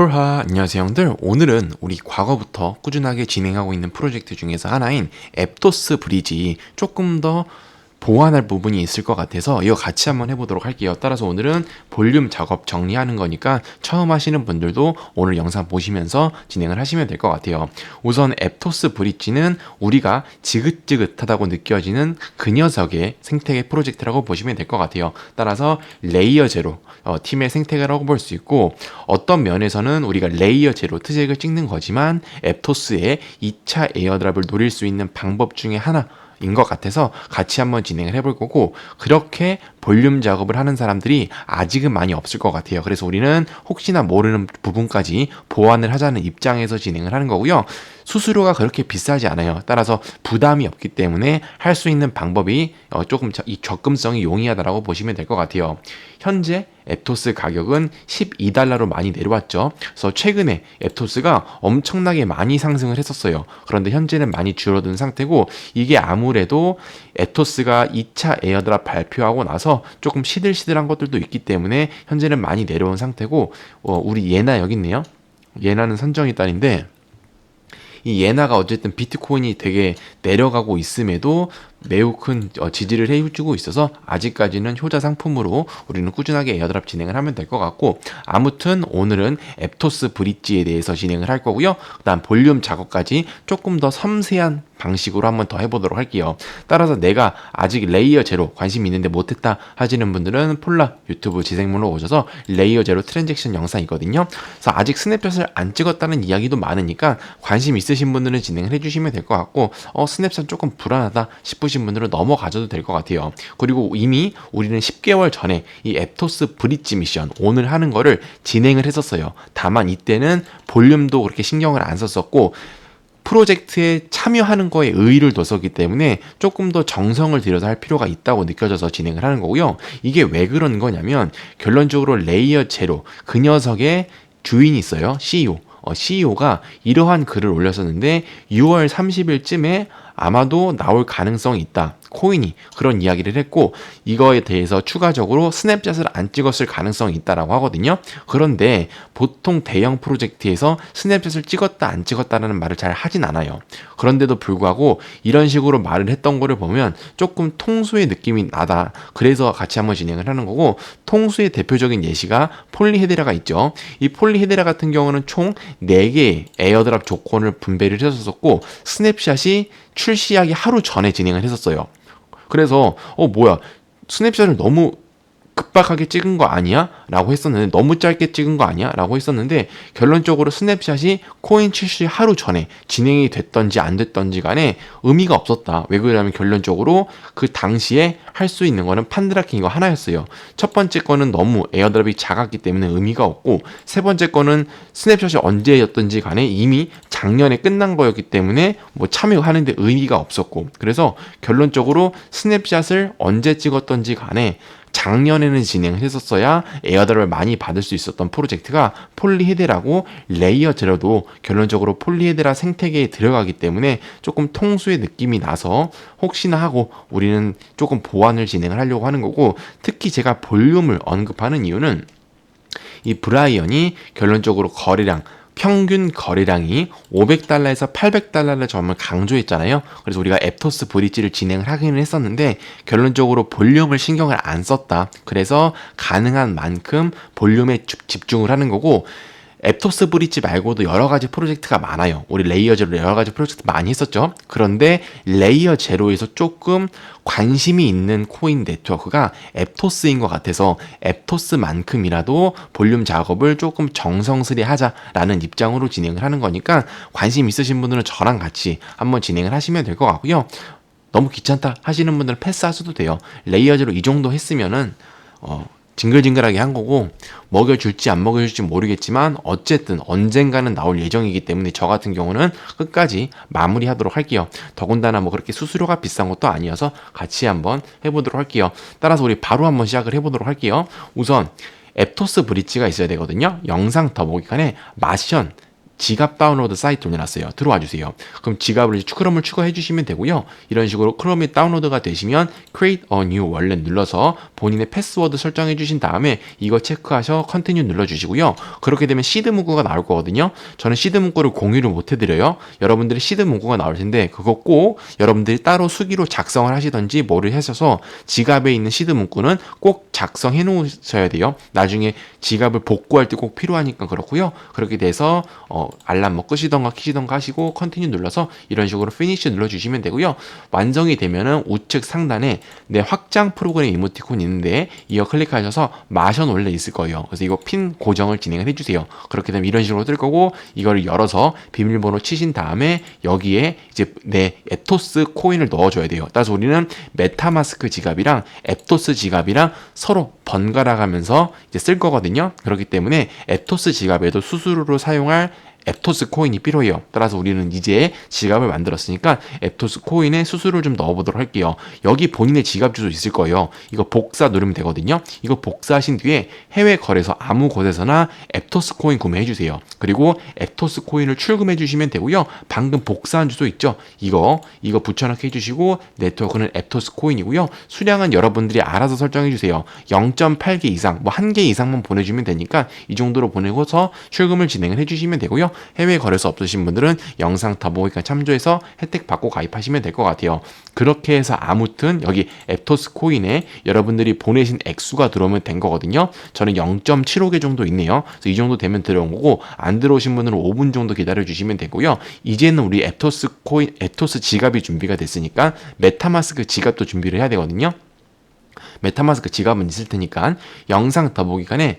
폴하 안녕하세요 형들. 오늘은 우리 과거부터 꾸준하게 진행하고 있는 프로젝트 중에서 하나인 앱토스 브리지 조금 더 보완할 부분이 있을 것 같아서 이거 같이 한번 해보도록 할게요. 따라서 오늘은 볼륨 작업 정리하는 거니까 처음 하시는 분들도 오늘 영상 보시면서 진행을 하시면 될 것 같아요. 우선 앱토스 브릿지는 우리가 지긋지긋하다고 느껴지는 그 녀석의 생태계 프로젝트라고 보시면 될 것 같아요. 따라서 레이어 제로 팀의 생태계라고 볼 수 있고, 어떤 면에서는 우리가 레이어 제로 트잭을 찍는 거지만 앱토스의 2차 에어드랍을 노릴 수 있는 방법 중에 하나 인 것 같아서 같이 한번 진행을 해볼 거고, 그렇게 볼륨 작업을 하는 사람들이 아직은 많이 없을 것 같아요. 그래서 우리는 혹시나 모르는 부분까지 보완을 하자는 입장에서 진행을 하는 거고요. 수수료가 그렇게 비싸지 않아요. 따라서 부담이 없기 때문에 할 수 있는 방법이 조금 이 접근성이 용이하다라고 보시면 될 것 같아요. 현재 앱토스 가격은 $12로 많이 내려왔죠. 그래서 최근에 앱토스가 엄청나게 많이 상승을 했었어요. 그런데 현재는 많이 줄어든 상태고, 이게 아무래도 앱토스가 2차 에어드랍 발표하고 나서 조금 시들시들한 것들도 있기 때문에 현재는 많이 내려온 상태고, 우리 예나 여기 있네요. 예나는 선정이 딸인데, 이 예나가 어쨌든 비트코인이 되게 내려가고 있음에도 매우 큰 지지를 해주고 있어서 아직까지는 효자 상품으로 우리는 꾸준하게 에어드랍 진행을 하면 될 것 같고, 아무튼 오늘은 앱토스 브릿지에 대해서 진행을 할 거고요. 그다음 볼륨 작업까지 조금 더 섬세한 방식으로 한번 더 해보도록 할게요. 따라서 내가 아직 레이어 제로 관심 있는데 못했다 하시는 분들은 폴라 유튜브 지생물로 오셔서 레이어 제로 트랜잭션 영상이거든요. 그래서 아직 스냅샷을 안 찍었다는 이야기도 많으니까 관심 있으신 분들은 진행을 해주시면 될 것 같고, 스냅샷 조금 불안하다 싶으신 분들은 넘어가셔도 될 것 같아요. 그리고 이미 우리는 10개월 전에 이 앱토스 브릿지 미션 오늘 하는 거를 진행을 했었어요. 다만 이때는 볼륨도 그렇게 신경을 안 썼었고, 프로젝트에 참여하는 거에 의의를 뒀었기 때문에 조금 더 정성을 들여서 할 필요가 있다고 느껴져서 진행을 하는 거고요. 이게 왜 그런 거냐면, 결론적으로 레이어 제로 그 녀석의 주인이 있어요. CEO. CEO가 이러한 글을 올렸었는데 6월 30일쯤에 아마도 나올 가능성이 있다. 코인이 그런 이야기를 했고, 이거에 대해서 추가적으로 스냅샷을 안 찍었을 가능성이 있다라고 하거든요. 그런데 보통 대형 프로젝트에서 스냅샷을 찍었다 안 찍었다라는 말을 잘 하진 않아요. 그런데도 불구하고 이런 식으로 말을 했던 거를 보면 조금 통수의 느낌이 나다. 그래서 같이 한번 진행을 하는 거고, 통수의 대표적인 예시가 폴리헤드라가 있죠. 이 폴리헤드라 같은 경우는 총 4개의 에어드랍 조건을 분배를 했었고, 스냅샷이 출시하기 하루 전에 진행을 했었어요. 그래서 뭐야, 스냅샷을 너무 급박하게 찍은 거 아니야? 라고 했었는데, 너무 짧게 찍은 거 아니야? 라고 했었는데, 결론적으로 스냅샷이 코인 출시 하루 전에 진행이 됐던지 안 됐던지 간에 의미가 없었다. 왜 그러냐면 결론적으로 그 당시에 할 수 있는 거는 판드라킹 이거 하나였어요. 첫 번째 거는 너무 에어드랍이 작았기 때문에 의미가 없고, 세 번째 거는 스냅샷이 언제였던지 간에 이미 작년에 끝난 거였기 때문에 뭐 참여하는데 의미가 없었고, 그래서 결론적으로 스냅샷을 언제 찍었던지 간에 작년에는 진행을 했었어야 에어드랍을 많이 받을 수 있었던 프로젝트가 폴리헤드라고, 레이어 제로도 결론적으로 폴리헤드라 생태계에 들어가기 때문에 조금 통수의 느낌이 나서 혹시나 하고 우리는 조금 보완을 진행을 하려고 하는 거고, 특히 제가 볼륨을 언급하는 이유는 이 브라이언이 결론적으로 거래량, 평균 거래량이 $500에서 $800를 점을 강조했잖아요. 그래서 우리가 앱토스 브릿지를 진행을 하기는 했었는데 결론적으로 볼륨을 신경을 안 썼다. 그래서 가능한 만큼 볼륨에 집중을 하는 거고, 앱토스 브릿지 말고도 여러 가지 프로젝트가 많아요. 우리 레이어 제로 여러 가지 프로젝트 많이 했었죠. 그런데 레이어 제로에서 조금 관심이 있는 코인 네트워크가 앱토스인 것 같아서 앱토스만큼이라도 볼륨 작업을 조금 정성스레 하자라는 입장으로 진행을 하는 거니까, 관심 있으신 분들은 저랑 같이 한번 진행을 하시면 될 것 같고요. 너무 귀찮다 하시는 분들은 패스하셔도 돼요. 레이어 제로 이 정도 했으면은 징글징글하게 한 거고, 먹여줄지 안 먹여줄지 모르겠지만 어쨌든 언젠가는 나올 예정이기 때문에 저 같은 경우는 끝까지 마무리하도록 할게요. 더군다나 뭐 그렇게 수수료가 비싼 것도 아니어서 같이 한번 해보도록 할게요. 따라서 우리 바로 한번 시작을 해보도록 할게요. 우선 앱토스 브릿지가 있어야 되거든요. 영상 더보기칸에 마션 지갑 다운로드 사이트 올려놨어요. 들어와 주세요. 그럼 지갑을 크롬을 추가해 주시면 되고요. 이런 식으로 크롬이 다운로드가 되시면 Create a New Wallet 눌러서 본인의 패스워드 설정해 주신 다음에 이거 체크하셔 Continue 눌러주시고요. 그렇게 되면 시드 문구가 나올 거거든요. 저는 시드 문구를 공유를 못 해드려요. 여러분들이 시드 문구가 나올 텐데 그거 꼭 여러분들이 따로 수기로 작성을 하시던지 뭐를 하셔서 지갑에 있는 시드 문구는 꼭 작성해 놓으셔야 돼요. 나중에 지갑을 복구할 때 꼭 필요하니까 그렇고요. 그렇게 돼서 알람 뭐 끄시던가 키시던가 하시고 컨티뉴 눌러서 이런 식으로 피니쉬 눌러주시면 되고요. 완성이 되면은 우측 상단에 내 확장 프로그램 이모티콘이 있는데 이거 클릭하셔서 마션 원래 있을 거예요. 그래서 이거 핀 고정을 진행을 해주세요. 그렇게 되면 이런 식으로 뜰 거고 이거를 열어서 비밀번호 치신 다음에 여기에 이제 내 에토스 코인을 넣어줘야 돼요. 따라서 우리는 메타마스크 지갑이랑 앱토스 지갑이랑 서로 번갈아 가면서 이제 쓸 거거든요. 그렇기 때문에 앱토스 지갑에도 수수료로 사용할 앱토스 코인이 필요해요. 따라서 우리는 이제 지갑을 만들었으니까 앱토스 코인에 수수료를 좀 넣어보도록 할게요. 여기 본인의 지갑 주소 있을 거예요. 이거 복사 누르면 되거든요. 이거 복사하신 뒤에 해외 거래소 아무 곳에서나 앱토스 코인 구매해 주세요. 그리고 앱토스 코인을 출금해 주시면 되고요. 방금 복사한 주소 있죠? 이거 붙여넣기 해주시고 네트워크는 앱토스 코인이고요. 수량은 여러분들이 알아서 설정해 주세요. 0.8개 이상, 뭐 1개 이상만 보내주면 되니까 이 정도로 보내고서 출금을 진행을 해주시면 되고요. 해외 거래소 없으신 분들은 영상 더보기까지 참조해서 혜택 받고 가입하시면 될 것 같아요. 그렇게 해서 아무튼 여기 앱토스 코인에 여러분들이 보내신 액수가 들어오면 된 거거든요. 저는 0.75개 정도 있네요. 그래서 이 정도 되면 들어온 거고 안 들어오신 분들은 5분 정도 기다려 주시면 되고요. 이제는 우리 앱토스 코인, 앱토스 지갑이 준비가 됐으니까 메타마스크 지갑도 준비를 해야 되거든요. 메타마스크 지갑은 있을 테니까 영상 더보기칸에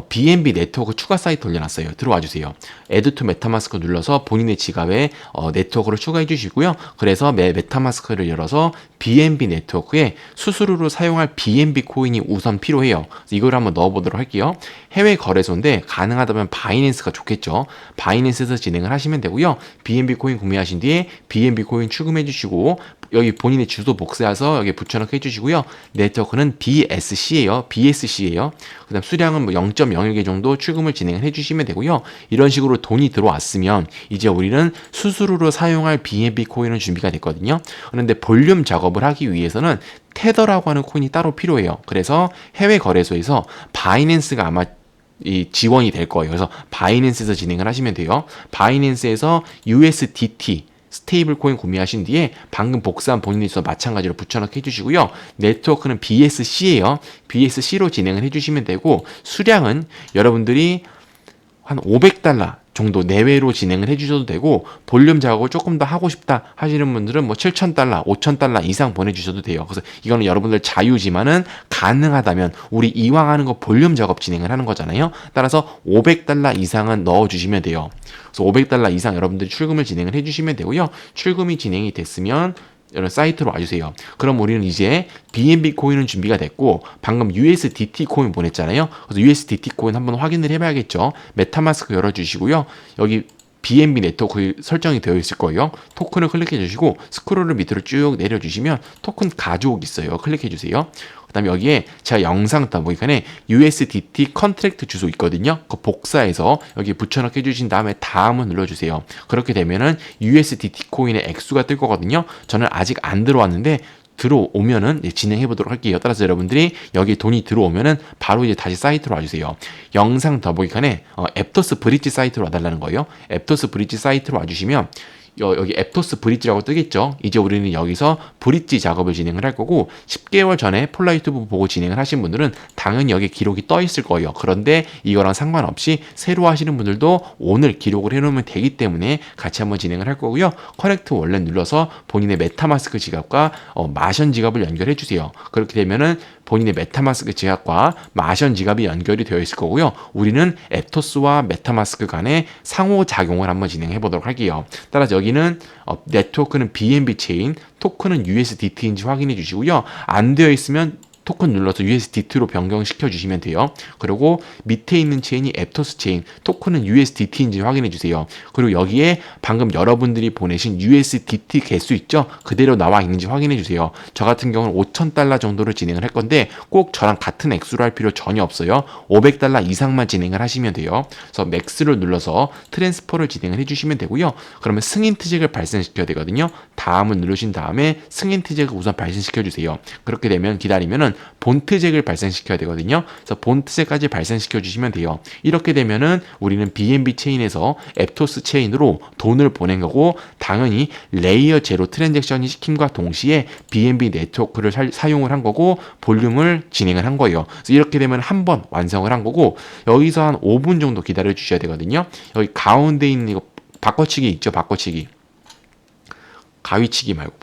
BNB 네트워크 추가 사이트 올려놨어요. 들어와 주세요. Add to 메타마스크 눌러서 본인의 지갑에 네트워크를 추가해 주시고요. 그래서 메타마스크를 열어서 BNB 네트워크에 수수료로 사용할 BNB 코인이 우선 필요해요. 그래서 이걸 한번 넣어보도록 할게요. 해외 거래소인데 가능하다면 바이낸스가 좋겠죠. 바이낸스에서 진행을 하시면 되고요. BNB 코인 구매하신 뒤에 BNB 코인 출금해 주시고 여기 본인의 주소 복사해서 여기 붙여넣기 해주시고요. 네트워크는 BSC예요. BSC예요. 그다음 수량은 뭐 0.01개 정도 출금을 진행을 해주시면 되고요. 이런 식으로 돈이 들어왔으면 이제 우리는 수수료로 사용할 BNB 코인은 준비가 됐거든요. 그런데 볼륨 작업을 하기 위해서는 테더라고 하는 코인이 따로 필요해요. 그래서 해외 거래소에서 바이낸스가 아마 지원이 될 거예요. 그래서 바이낸스에서 진행을 하시면 돼요. 바이낸스에서 USDT 스테이블 코인 구매하신 뒤에 방금 복사한 본인이 있어 마찬가지로 붙여넣기 해주시고요. 네트워크는 BSC예요. BSC로 진행을 해주시면 되고 수량은 여러분들이 한 500달러 정도 내외로 진행을 해주셔도 되고 볼륨 작업을 조금 더 하고 싶다 하시는 분들은 뭐 7,000달러, 5,000달러 이상 보내주셔도 돼요. 그래서 이거는 여러분들 자유지만은 가능하다면 우리 이왕 하는 거 볼륨 작업 진행을 하는 거잖아요. 따라서 500달러 이상은 넣어주시면 돼요. 그래서 500달러 이상 여러분들이 출금을 진행을 해주시면 되고요. 출금이 진행이 됐으면 여러 사이트로 와주세요. 그럼 우리는 이제 BNB 코인은 준비가 됐고 방금 USDT 코인 보냈잖아요. 그래서 USDT 코인 한번 확인을 해봐야겠죠. 메타마스크 열어주시고요. 여기 BNB 네트워크 설정이 되어 있을 거예요. 토큰을 클릭해 주시고 스크롤을 밑으로 쭉 내려주시면 토큰 가져오기 있어요. 클릭해 주세요. 그 다음에 여기에 제가 영상 더보기칸에 USDT 컨트랙트 주소 있거든요. 그 복사해서 여기 붙여넣기 해주신 다음에 다음을 눌러주세요. 그렇게 되면은 USDT 코인의 액수가 뜰 거거든요. 저는 아직 안 들어왔는데 들어오면은 진행해 보도록 할게요. 따라서 여러분들이 여기 돈이 들어오면은 바로 이제 다시 사이트로 와주세요. 영상 더보기칸에 앱토스 브릿지 사이트로 와달라는 거예요. 앱토스 브릿지 사이트로 와주시면 여기 앱토스 브릿지라고 뜨겠죠. 이제 우리는 여기서 브릿지 작업을 진행을 할 거고 10개월 전에 폴라 유튜브 보고 진행을 하신 분들은 당연히 여기 기록이 떠 있을 거예요. 그런데 이거랑 상관없이 새로 하시는 분들도 오늘 기록을 해놓으면 되기 때문에 같이 한번 진행을 할 거고요. 커넥트 월렛 눌러서 본인의 메타마스크 지갑과 마션 지갑을 연결해 주세요. 그렇게 되면은 본인의 메타마스크 지갑과 마션 지갑이 연결이 되어 있을 거고요. 우리는 앱토스와 메타마스크 간의 상호작용을 한번 진행해 보도록 할게요. 따라서 여기는 네트워크는 BNB 체인, 토큰은 USDT인지 확인해 주시고요. 안 되어 있으면 토큰 눌러서 USDT로 변경시켜 주시면 돼요. 그리고 밑에 있는 체인이 앱토스 체인, 토큰은 USDT인지 확인해 주세요. 그리고 여기에 방금 여러분들이 보내신 USDT 개수 있죠? 그대로 나와 있는지 확인해 주세요. 저 같은 경우는 5,000달러 정도를 진행을 할 건데 꼭 저랑 같은 액수로 할 필요 전혀 없어요. 500달러 이상만 진행을 하시면 돼요. 그래서 맥스를 눌러서 트랜스퍼를 진행을 해주시면 되고요. 그러면 승인 트잭을 발생시켜야 되거든요. 다음을 누르신 다음에 승인 트잭을 우선 발생시켜 주세요. 그렇게 되면 기다리면은 본 트잭을 발생시켜야 되거든요. 그래서 본 트잭까지 발생시켜 주시면 돼요. 이렇게 되면은 우리는 BNB 체인에서 앱토스 체인으로 돈을 보낸 거고, 당연히 레이어 제로 트랜잭션이 시킴과 동시에 BNB 네트워크를 사용을 한 거고 볼륨을 진행을 한 거예요. 그래서 이렇게 되면 한 번 완성을 한 거고, 여기서 한 5분 정도 기다려 주셔야 되거든요. 여기 가운데 있는 이거 바꿔치기 있죠? 바꿔치기. 가위치기 말고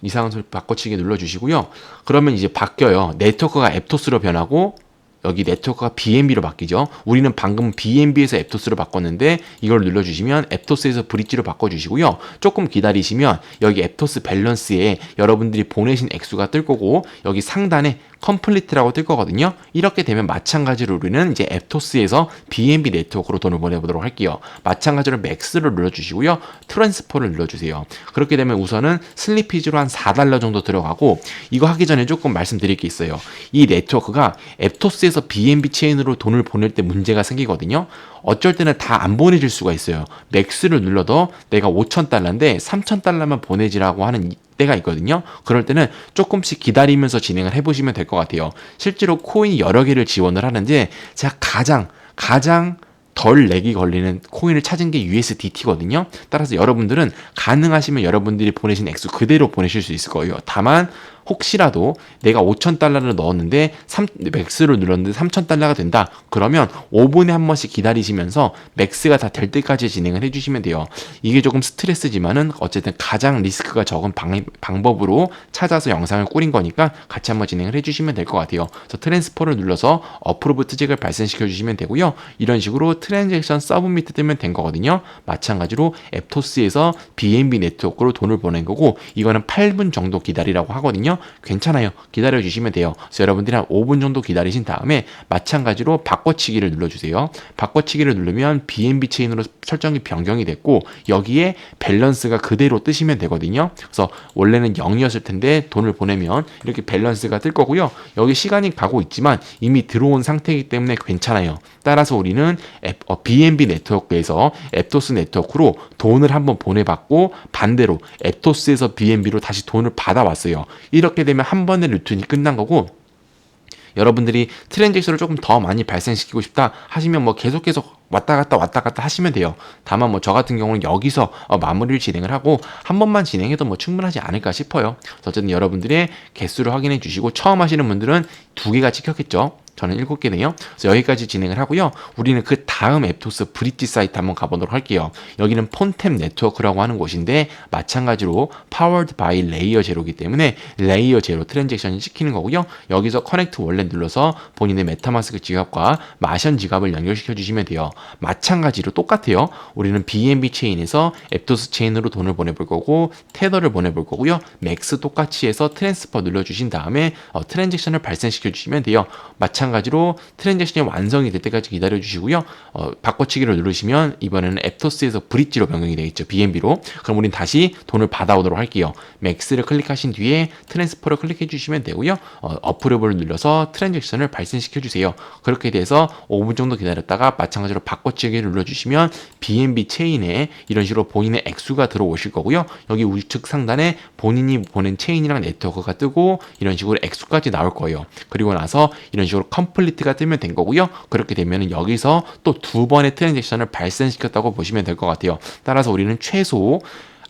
이상한 소리 바꿔치기 눌러주시고요. 그러면 이제 바뀌어요. 네트워크가 앱토스로 변하고 여기 네트워크가 BNB로 바뀌죠. 우리는 방금 BNB에서 앱토스로 바꿨는데 이걸 눌러주시면 앱토스에서 브릿지로 바꿔주시고요. 조금 기다리시면 여기 앱토스 밸런스에 여러분들이 보내신 액수가 뜰 거고, 여기 상단에 컴플리트라고 뜰 거거든요. 이렇게 되면 마찬가지로 우리는 이제 앱토스에서 BNB 네트워크로 돈을 보내보도록 할게요. 마찬가지로 맥스를 눌러주시고요. 트랜스퍼를 눌러주세요. 그렇게 되면 우선은 슬리피지로 한 4달러 정도 들어가고, 이거 하기 전에 조금 말씀드릴 게 있어요. 이 네트워크가 앱토스에서 BNB 체인으로 돈을 보낼 때 문제가 생기거든요. 어쩔 때는 다 안 보내질 수가 있어요. 맥스를 눌러도 내가 5,000달러인데 3,000달러만 보내지라고 하는 때가 있거든요. 그럴 때는 조금씩 기다리면서 진행을 해보시면 될 것 같아요. 실제로 코인이 여러 개를 지원을 하는데 제가 가장 덜 렉이 걸리는 코인을 찾은 게 USDT거든요. 따라서 여러분들은 가능하시면 여러분들이 보내신 액수 그대로 보내실 수 있을 거예요. 다만 혹시라도 내가 5,000달러를 넣었는데 맥스를 눌렀는데 3,000달러가 된다. 그러면 5분에 한 번씩 기다리시면서 맥스가 다 될 때까지 진행을 해주시면 돼요. 이게 조금 스트레스지만은 어쨌든 가장 리스크가 적은 방법으로 찾아서 영상을 꾸린 거니까 같이 한번 진행을 해주시면 될 것 같아요. 그래서 트랜스퍼를 눌러서 어프로브 트잭을 발생시켜 주시면 되고요. 이런 식으로 트랜잭션 서브미트 뜨면 된 거거든요. 마찬가지로 앱토스에서 BNB 네트워크로 돈을 보낸 거고, 이거는 8분 정도 기다리라고 하거든요. 괜찮아요. 기다려 주시면 돼요. 그래서 여러분들이 한 5분 정도 기다리신 다음에 마찬가지로 바꿔치기를 눌러주세요. 바꿔치기를 누르면 BNB 체인으로 설정이 변경이 됐고, 여기에 밸런스가 그대로 뜨시면 되거든요. 그래서 원래는 0이었을 텐데 돈을 보내면 이렇게 밸런스가 뜰 거고요. 여기 시간이 가고 있지만 이미 들어온 상태이기 때문에 괜찮아요. 따라서 우리는 BNB 네트워크에서 앱토스 네트워크로 돈을 한번 보내봤고, 반대로 앱토스에서 BNB로 다시 돈을 받아왔어요. 이렇게 되면 한 번의 루틴이 끝난 거고, 여러분들이 트랜잭션을 조금 더 많이 발생시키고 싶다 하시면 뭐 계속 왔다 갔다 하시면 돼요. 다만 뭐 저 같은 경우는 여기서 마무리를 진행을 하고 한 번만 진행해도 뭐 충분하지 않을까 싶어요. 어쨌든 여러분들의 개수를 확인해 주시고, 처음 하시는 분들은 2개가 찍혔겠죠. 저는 7개네요. 그래서 여기까지 진행을 하고요. 우리는 그 다음 앱토스 브릿지 사이트 한번 가보도록 할게요. 여기는 폰템 네트워크라고 하는 곳인데, 마찬가지로 powered by 레이어 제로이기 때문에 레이어 제로 트랜잭션이 시키는 거고요. 여기서 커넥트 월렛 눌러서 본인의 메타마스크 지갑과 마션 지갑을 연결시켜 주시면 돼요. 마찬가지로 똑같아요. 우리는 BNB 체인에서 앱토스 체인으로 돈을 보내볼 거고, 테더를 보내볼 거고요. 맥스 똑같이 해서 트랜스퍼 눌러주신 다음에 트랜잭션을 발생시켜 주시면 돼요. 마찬가지로 트랜잭션이 완성이 될 때까지 기다려 주시고요. 바꿔치기를 누르시면 이번에는 앱토스에서 브릿지로 변경이 되겠죠. BNB로. 그럼 우린 다시 돈을 받아오도록 할게요. 맥스를 클릭하신 뒤에 트랜스퍼를 클릭해 주시면 되고요. 어프로브를 눌러서 트랜잭션을 발생시켜 주세요. 그렇게 돼서 5분 정도 기다렸다가 마찬가지로 바꿔치기를 눌러주시면 BNB 체인에 이런 식으로 본인의 액수가 들어오실 거고요. 여기 우측 상단에 본인이 보낸 체인이랑 네트워크가 뜨고 이런 식으로 액수까지 나올 거예요. 그리고 나서 이런 식으로 컴플리트가 뜨면 된 거고요. 그렇게 되면 여기서 또 2번의 트랜잭션을 발생시켰다고 보시면 될 것 같아요. 따라서 우리는 최소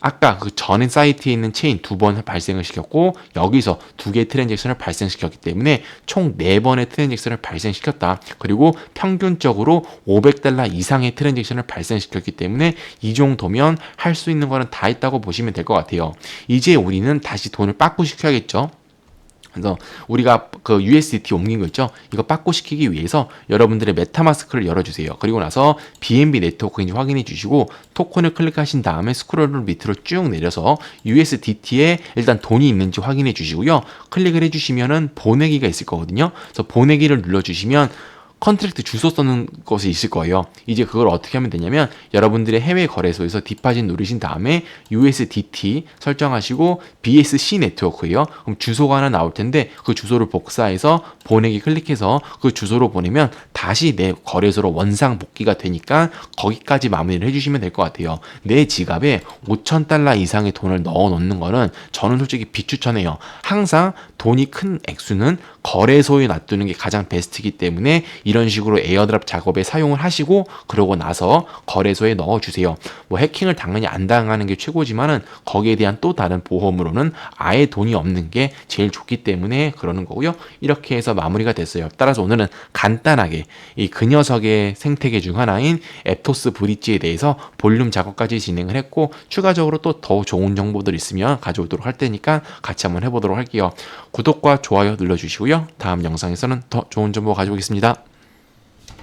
아까 그 전에 사이트에 있는 체인 2번 발생을 시켰고, 여기서 2개의 트랜잭션을 발생시켰기 때문에 총 4번의 트랜잭션을 발생시켰다. 그리고 평균적으로 500달러 이상의 트랜잭션을 발생시켰기 때문에 이 정도면 할 수 있는 거는 다 했다고 보시면 될 것 같아요. 이제 우리는 다시 돈을 빠꾸시켜야겠죠. 그래서 우리가 그 USDT 옮긴 거 있죠? 이거 빠꾸시키기 위해서 여러분들의 메타마스크를 열어주세요. 그리고 나서 BNB 네트워크인지 확인해 주시고 토큰을 클릭하신 다음에 스크롤을 밑으로 쭉 내려서 USDT에 일단 돈이 있는지 확인해 주시고요. 클릭을 해주시면은 보내기가 있을 거거든요. 그래서 보내기를 눌러주시면 컨트랙트 주소 쓰는 것이 있을 거예요. 이제 그걸 어떻게 하면 되냐면 여러분들의 해외 거래소에서 디파짓 누르신 다음에 USDT 설정하시고 BSC 네트워크예요. 그럼 주소가 하나 나올 텐데 그 주소를 복사해서 보내기 클릭해서 그 주소로 보내면 다시 내 거래소로 원상 복귀가 되니까 거기까지 마무리를 해주시면 될 것 같아요. 내 지갑에 5,000달러 이상의 돈을 넣어 놓는 거는 저는 솔직히 비추천해요. 항상 돈이 큰 액수는 거래소에 놔두는 게 가장 베스트이기 때문에 이런 식으로 에어드랍 작업에 사용을 하시고 그러고 나서 거래소에 넣어주세요. 뭐 해킹을 당연히 안 당하는 게 최고지만은 거기에 대한 또 다른 보험으로는 아예 돈이 없는 게 제일 좋기 때문에 그러는 거고요. 이렇게 해서 마무리가 됐어요. 따라서 오늘은 간단하게 이 그 녀석의 생태계 중 하나인 앱토스 브릿지에 대해서 볼륨 작업까지 진행을 했고 추가적으로 또 더 좋은 정보들 있으면 가져오도록 할 테니까 같이 한번 해보도록 할게요. 구독과 좋아요 눌러주시고요. 다음 영상에서는 더 좋은 정보 가지고 오겠습니다.